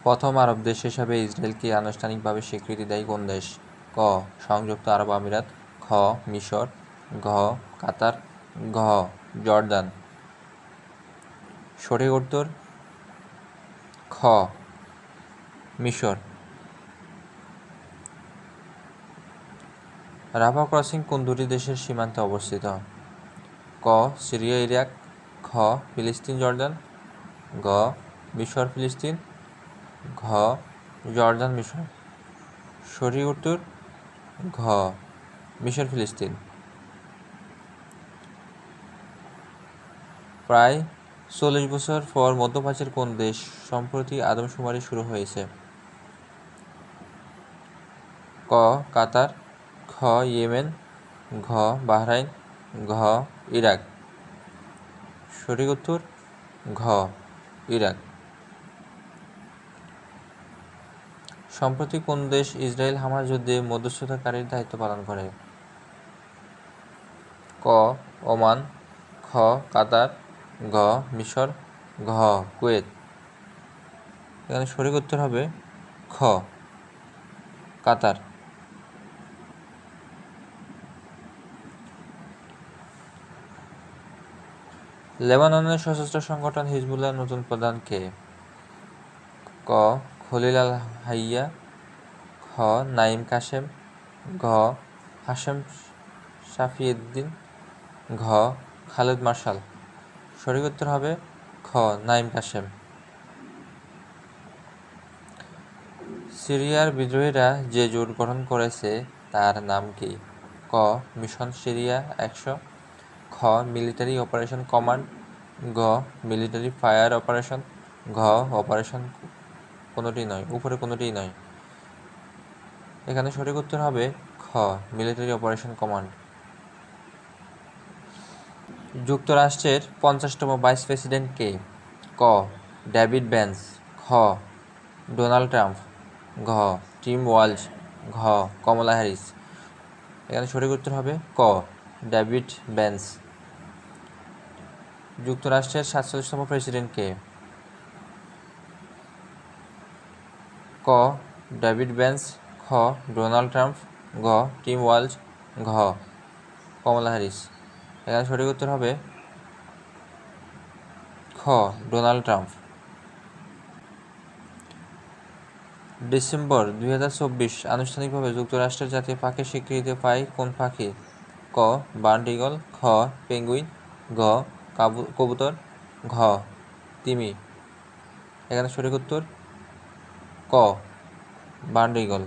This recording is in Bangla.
প্রথম আরব দেশ হিসাবে ইসরায়েলকে আনুষ্ঠানিকভাবে স্বীকৃতি দেয় কোন দেশ? ক. সংযুক্ত আরব আমিরাত, খ. মিশর, ঘ. কাতার, ঘ. জর্দান। সঠিক উত্তর খ. মিশর। রাফা ক্রসিং কোন দুটি দেশের সীমান্তে অবস্থিত? ক. সিরিয়া ইরাক, খ. ফিলিস্তিন জর্দান, ঘ. মিশর ফিলিস্তিন, ঘ. জর্দান মিশর। সঠিক উত্তর ঘ. মিশর ফিলিস্তিন। প্রায় 40 বছর পর মধ্যপ্রাচ্যের কোন দেশ সম্প্রতি আদমশুমারি শুরু হয়েছে? ক. কাতার, খ. ইয়েমেন, ঘ. বাহরাইন, ঘ. ইরাক। সঠিক উত্তর ঘ. ইরাক। সম্প্রতি কোন দেশ ইসরায়েল হামাস যুদ্ধে মধ্যস্থতাকারীর দায়িত্ব পালন করে? ক. ওমান, খ. কাতার, ঘ. মিশর, ঘ. কুয়েত। এখানে সঠিক উত্তর হবে খ. কাতার। লেবাননের সশস্ত্র সংগঠন হিজবুল্লাহর নতুন প্রধান কে? ক. খলিল আল হাইয়া, খ. নাঈম কাসেম, ঘ. হাশেম শাফিউদ্দিন, ঘ. খালেদ মার্শাল। সঠিক উত্তর হবে খ. নাঈম কাসেম। সিরিয়ার বিদ্রোহীরা যে জোট গঠন করেছে তার নাম কি? ক. মিশন সিরিয়া 100, খ. মিলিটারি অপারেশন কমান্ড, ঘ. মিলিটারি ফায়ার অপারেশন, ঘ. অপারেশন কোনোটি নয়, উপরে কোনোটিই নয়। এখানে সঠিক উত্তর হবে খ. Military operation command. যুক্তরাষ্ট্রের 50তম ভাইস প্রেসিডেন্ট কে? ক. ডেভিড ভ্যান্স, খ. ডোনাল্ড ট্রাম্প, ঘ. টিম ওয়ালজ, ঘ. কমলা হ্যারিস। এখানে সঠিক উত্তর হবে ক. David Vance. যুক্তরাষ্ট্রের 47তম প্রেসিডেন্ট কে? ক. ডেভিড ভ্যান্স, খ. ডোনাল্ড ট্রাম্প, ঘ. টিম ওয়ালজ, ঘ. কমলা হ্যারিস। এখানে সঠিক উত্তর হবে খ. Donald Trump. ডিসেম্বর 2024 আনুষ্ঠানিকভাবে যুক্তরাষ্ট্রের জাতীয় পাখির স্বীকৃতি পায় কোন পাখি? ক. বার্ড ঈগল, খ. পেঙ্গুইন, ঘ. কবুতর, ঘ. তিমি। এখানে সঠিক উত্তর ক. Bird eagle.